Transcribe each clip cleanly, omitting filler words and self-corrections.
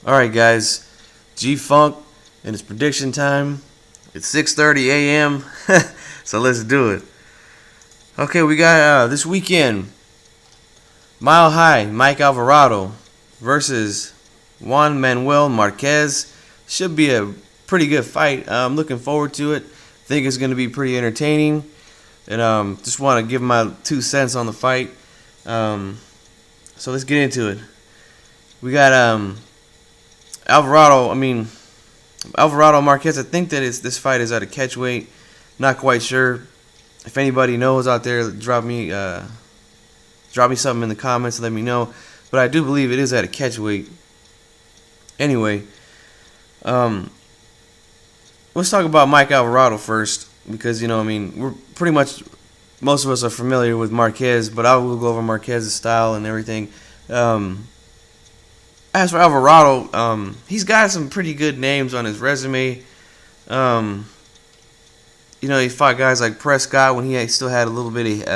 Alright guys, G-Funk and it's prediction time. It's 6:30 a.m. So let's do it. Okay, we got this weekend Mile High Mike Alvarado versus Juan Manuel Marquez. Should be a pretty good fight. I'm looking forward to it. Think it's going to be pretty entertaining. And just want to give my 2 cents on the fight. So let's get into it. We got Alvarado Marquez. I think that this fight is at a catch weight. Not quite sure. If anybody knows out there, drop me something in the comments and let me know. But I do believe it is at a catch weight. Anyway, let's talk about Mike Alvarado first, because we're pretty much, most of us are familiar with Marquez, but I will go over Marquez's style and everything. As for Alvarado, he's got some pretty good names on his resume. He fought guys like Prescott when he still had a little bit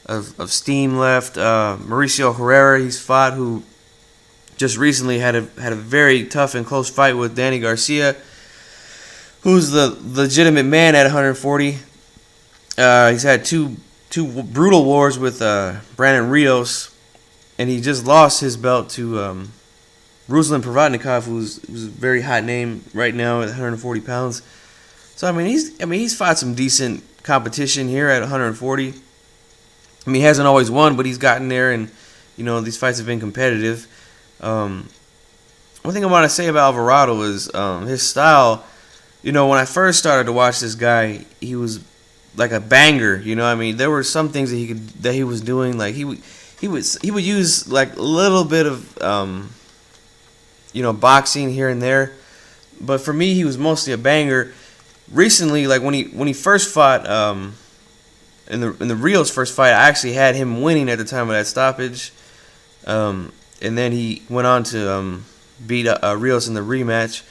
of steam left. Mauricio Herrera, he's fought, who just recently had a very tough and close fight with Danny Garcia, who's the legitimate man at 140. He's had two brutal wars with Brandon Rios, and he just lost his belt to Ruslan Provodnikov, who's a very hot name right now at 140 pounds. So he's fought some decent competition here at 140. He hasn't always won, but he's gotten there, and these fights have been competitive. One thing I want to say about Alvarado is his style. When I first started to watch this guy, he was like a banger. There were some things that he was doing, like he would use like a little bit of boxing here and there, but for me he was mostly a banger. Recently, like when he first fought in the Rios first fight, I actually had him winning at the time of that stoppage, and then he went on to beat Rios in the rematch.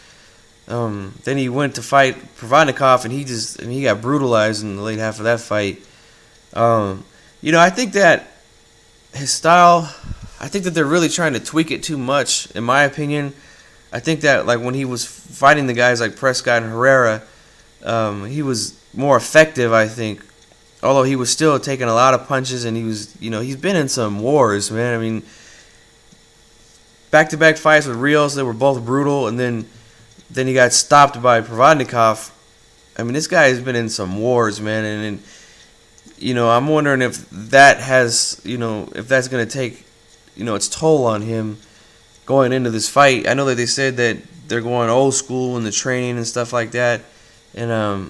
Then he went to fight Provodnikov, and he got brutalized in the late half of that fight. I think that his style, I think that they're really trying to tweak it too much, in my opinion. I think that like when he was fighting the guys like Prescott and Herrera, he was more effective, I think. Although he was still taking a lot of punches, and he's been in some wars, man. Back-to-back fights with Rios, they were both brutal, and then he got stopped by Provodnikov. This guy has been in some wars, man, and I'm wondering if that has, if that's going to take, its toll on him going into this fight. I know that they said that they're going old school in the training and stuff like that, and I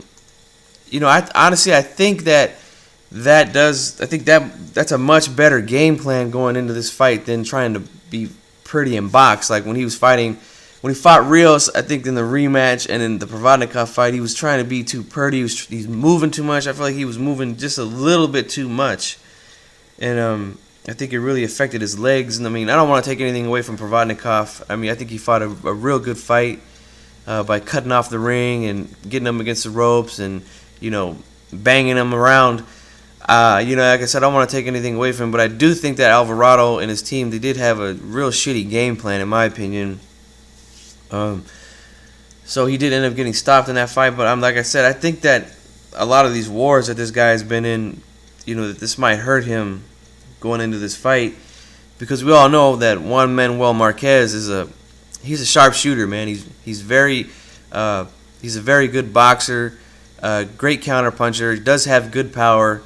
think that's a much better game plan going into this fight than trying to be pretty in box. Like when he fought Rios, I think in the rematch and in the Provodnikov fight, he was trying to be too pretty. He's moving too much. I feel like he was moving just a little bit too much, and I think it really affected his legs. And I don't want to take anything away from Provodnikov. I think he fought a real good fight by cutting off the ring and getting him against the ropes and banging him around. Like I said, I don't want to take anything away from him, but I do think that Alvarado and his team, they did have a real shitty game plan, in my opinion. So he did end up getting stopped in that fight, but like I said, I think that a lot of these wars that this guy has been in, that this might hurt him going into this fight, because we all know that Juan Manuel Marquez he's a sharpshooter, man. He's a very good boxer, great counterpuncher. He does have good power.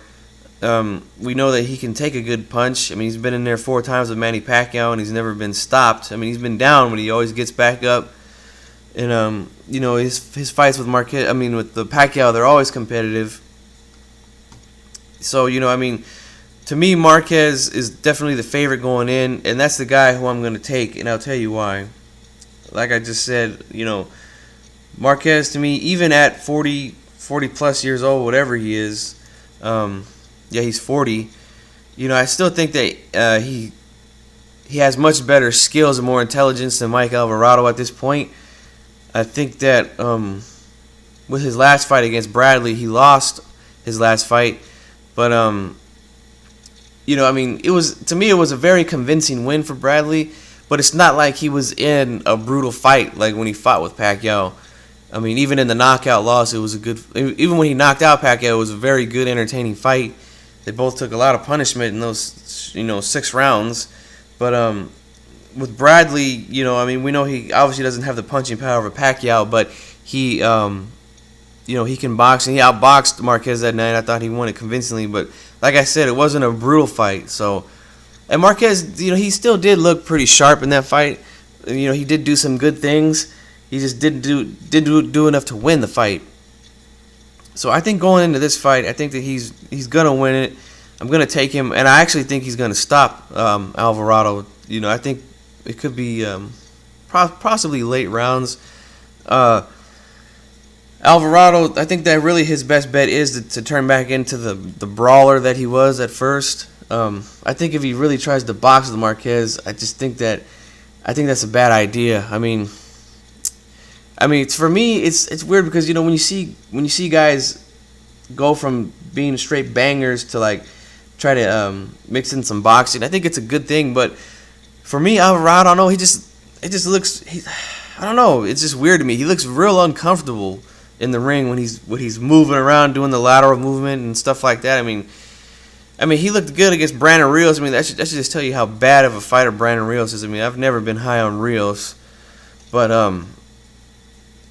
We know that he can take a good punch. I mean, he's been in there 4 times with Manny Pacquiao, and he's never been stopped. I mean, he's been down, but he always gets back up. And his fights with Marquez, I mean, with the Pacquiao, they're always competitive. So, to me, Marquez is definitely the favorite going in, and that's the guy who I'm going to take, and I'll tell you why. Like I just said, Marquez, to me, even at 40 plus years old, whatever he is, he's 40. I still think that he has much better skills and more intelligence than Mike Alvarado at this point. I think that with his last fight against Bradley, he lost his last fight, but it was, to me, it was a very convincing win for Bradley. but it's not like he was in a brutal fight like when he fought with Pacquiao. I mean, even in the knockout loss, it was a good. Even when he knocked out Pacquiao, it was a very good, entertaining fight. They both took a lot of punishment in those, 6 rounds. But with Bradley, I mean, we know he obviously doesn't have the punching power of a Pacquiao, but he, he can box, and he outboxed Marquez that night. I thought he won it convincingly, but like I said, it wasn't a brutal fight. So, and Marquez, he still did look pretty sharp in that fight. He did do some good things. He just didn't do enough to win the fight. So I think going into this fight, I think that he's gonna win it. I'm gonna take him, and I actually think he's gonna stop Alvarado. I think it could be possibly late rounds. Alvarado, I think that really his best bet is to turn back into the brawler that he was at first. I think if he really tries to box with Marquez, I think that's a bad idea. I mean, for me, it's weird because when you see guys go from being straight bangers to like try to mix in some boxing, I think it's a good thing. But for me, Alvarado, I don't know, it looks, I don't know, it's just weird to me. He looks real uncomfortable in the ring when he's moving around, doing the lateral movement and stuff like that. I mean, he looked good against Brandon Rios. I mean, that should just tell you how bad of a fighter Brandon Rios is. I mean, I've never been high on Rios, but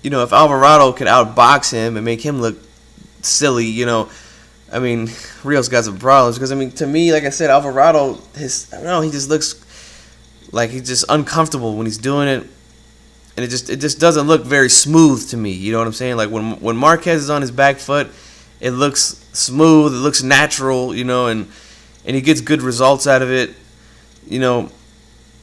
if Alvarado could outbox him and make him look silly, I mean, Rios got some problems because, to me, like I said, Alvarado, I don't know, he just looks like he's just uncomfortable when he's doing it, and it just doesn't look very smooth to me. You know what I'm saying? Like when Marquez is on his back foot, it looks smooth, it looks natural, and he gets good results out of it.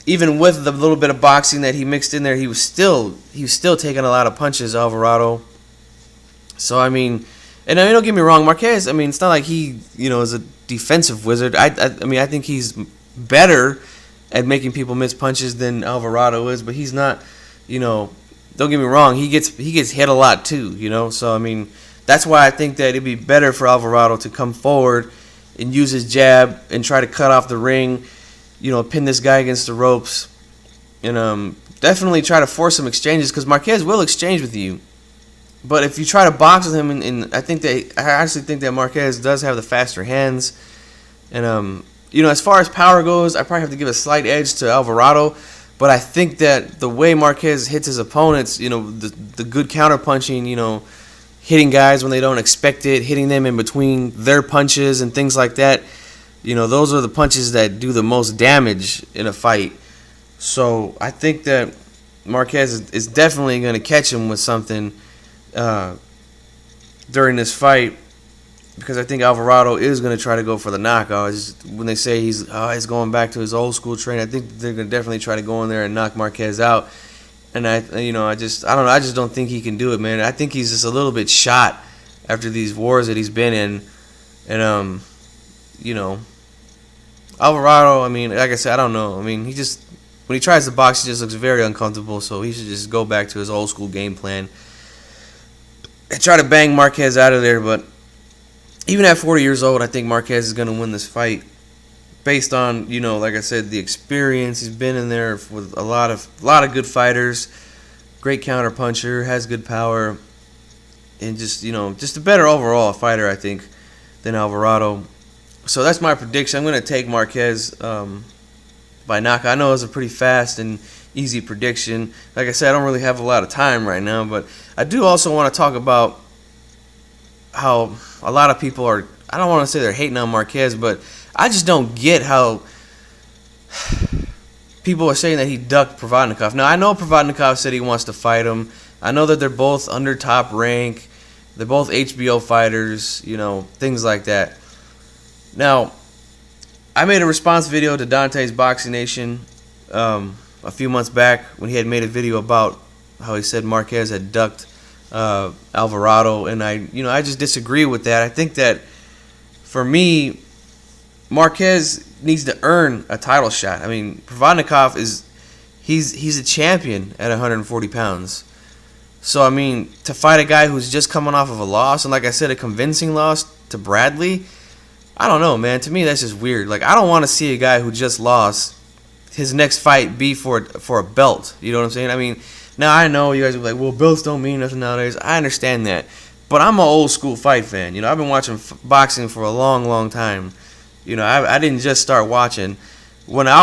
Even with the little bit of boxing that he mixed in there, he was still taking a lot of punches, Alvarado. So and don't get me wrong, Marquez, it's not like he is a defensive wizard. I think he's better at making people miss punches than Alvarado is, but he's not. Don't get me wrong, he gets hit a lot too. So that's why I think that it'd be better for Alvarado to come forward and use his jab and try to cut off the ring. Pin this guy against the ropes, and definitely try to force some exchanges because Marquez will exchange with you. But if you try to box with him, and I actually think that Marquez does have the faster hands, and as far as power goes, I probably have to give a slight edge to Alvarado. But I think that the way Marquez hits his opponents, the good counter punching, hitting guys when they don't expect it, hitting them in between their punches and things like that. Those are the punches that do the most damage in a fight. So I think that Marquez is definitely going to catch him with something during this fight, because I think Alvarado is going to try to go for the knockout. When they say he's going back to his old school training, I think they're going to definitely try to go in there and knock Marquez out. And I don't know. I just don't think he can do it, man. I think he's just a little bit shot after these wars that he's been in, and Alvarado, like I said, I don't know. When he tries to box, he just looks very uncomfortable, so he should just go back to his old school game plan and try to bang Marquez out of there. But even at 40 years old, I think Marquez is going to win this fight based on, like I said, the experience. He's been in there with a lot of good fighters, great counter puncher, has good power, and just a better overall fighter, I think, than Alvarado. So that's my prediction. I'm going to take Marquez by knockout. I know it's a pretty fast and easy prediction. Like I said, I don't really have a lot of time right now, but I do also want to talk about how a lot of people are, I don't want to say they're hating on Marquez, but I just don't get how people are saying that he ducked Provodnikov. Now, I know Provodnikov said he wants to fight him. I know that they're both under top rank. They're both HBO fighters, things like that. Now, I made a response video to Dante's Boxing Nation a few months back when he had made a video about how he said Marquez had ducked Alvarado, and I just disagree with that. I think that for me, Marquez needs to earn a title shot. Provodnikov he's a champion at 140 pounds. So to fight a guy who's just coming off of a loss, and like I said, a convincing loss to Bradley, I don't know, man. To me, that's just weird. Like, I don't want to see a guy who just lost his next fight be for a belt. You know what I'm saying? I mean, now I know you guys are like, well, belts don't mean nothing nowadays. I understand that, but I'm an old school fight fan. You know, I've been watching boxing for a long, long time. You know, I didn't just start watching. When I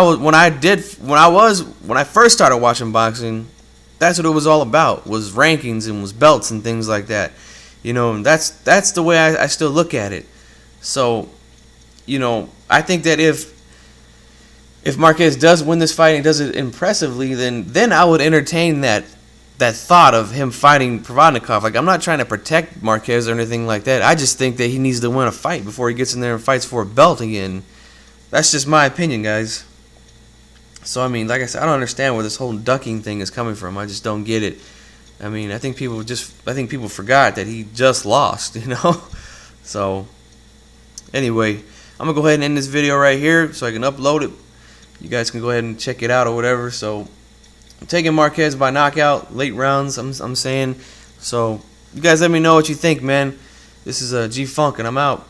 first started watching boxing, that's what it was all about, was rankings and was belts and things like that. You know, and that's the way I still look at it. So, you know, I think that if Marquez does win this fight and he does it impressively, then I would entertain that thought of him fighting Provodnikov. Like, I'm not trying to protect Marquez or anything like that. I just think that he needs to win a fight before he gets in there and fights for a belt again. That's just my opinion, guys. So, I mean, like I said, I don't understand where this whole ducking thing is coming from. I just don't get it. I mean, I think people forgot that he just lost, you know? So, anyway, I'm going to go ahead and end this video right here so I can upload it. You guys can go ahead and check it out or whatever. So, I'm taking Marquez by knockout, late rounds, I'm saying. So, you guys let me know what you think, man. This is G-Funk, and I'm out.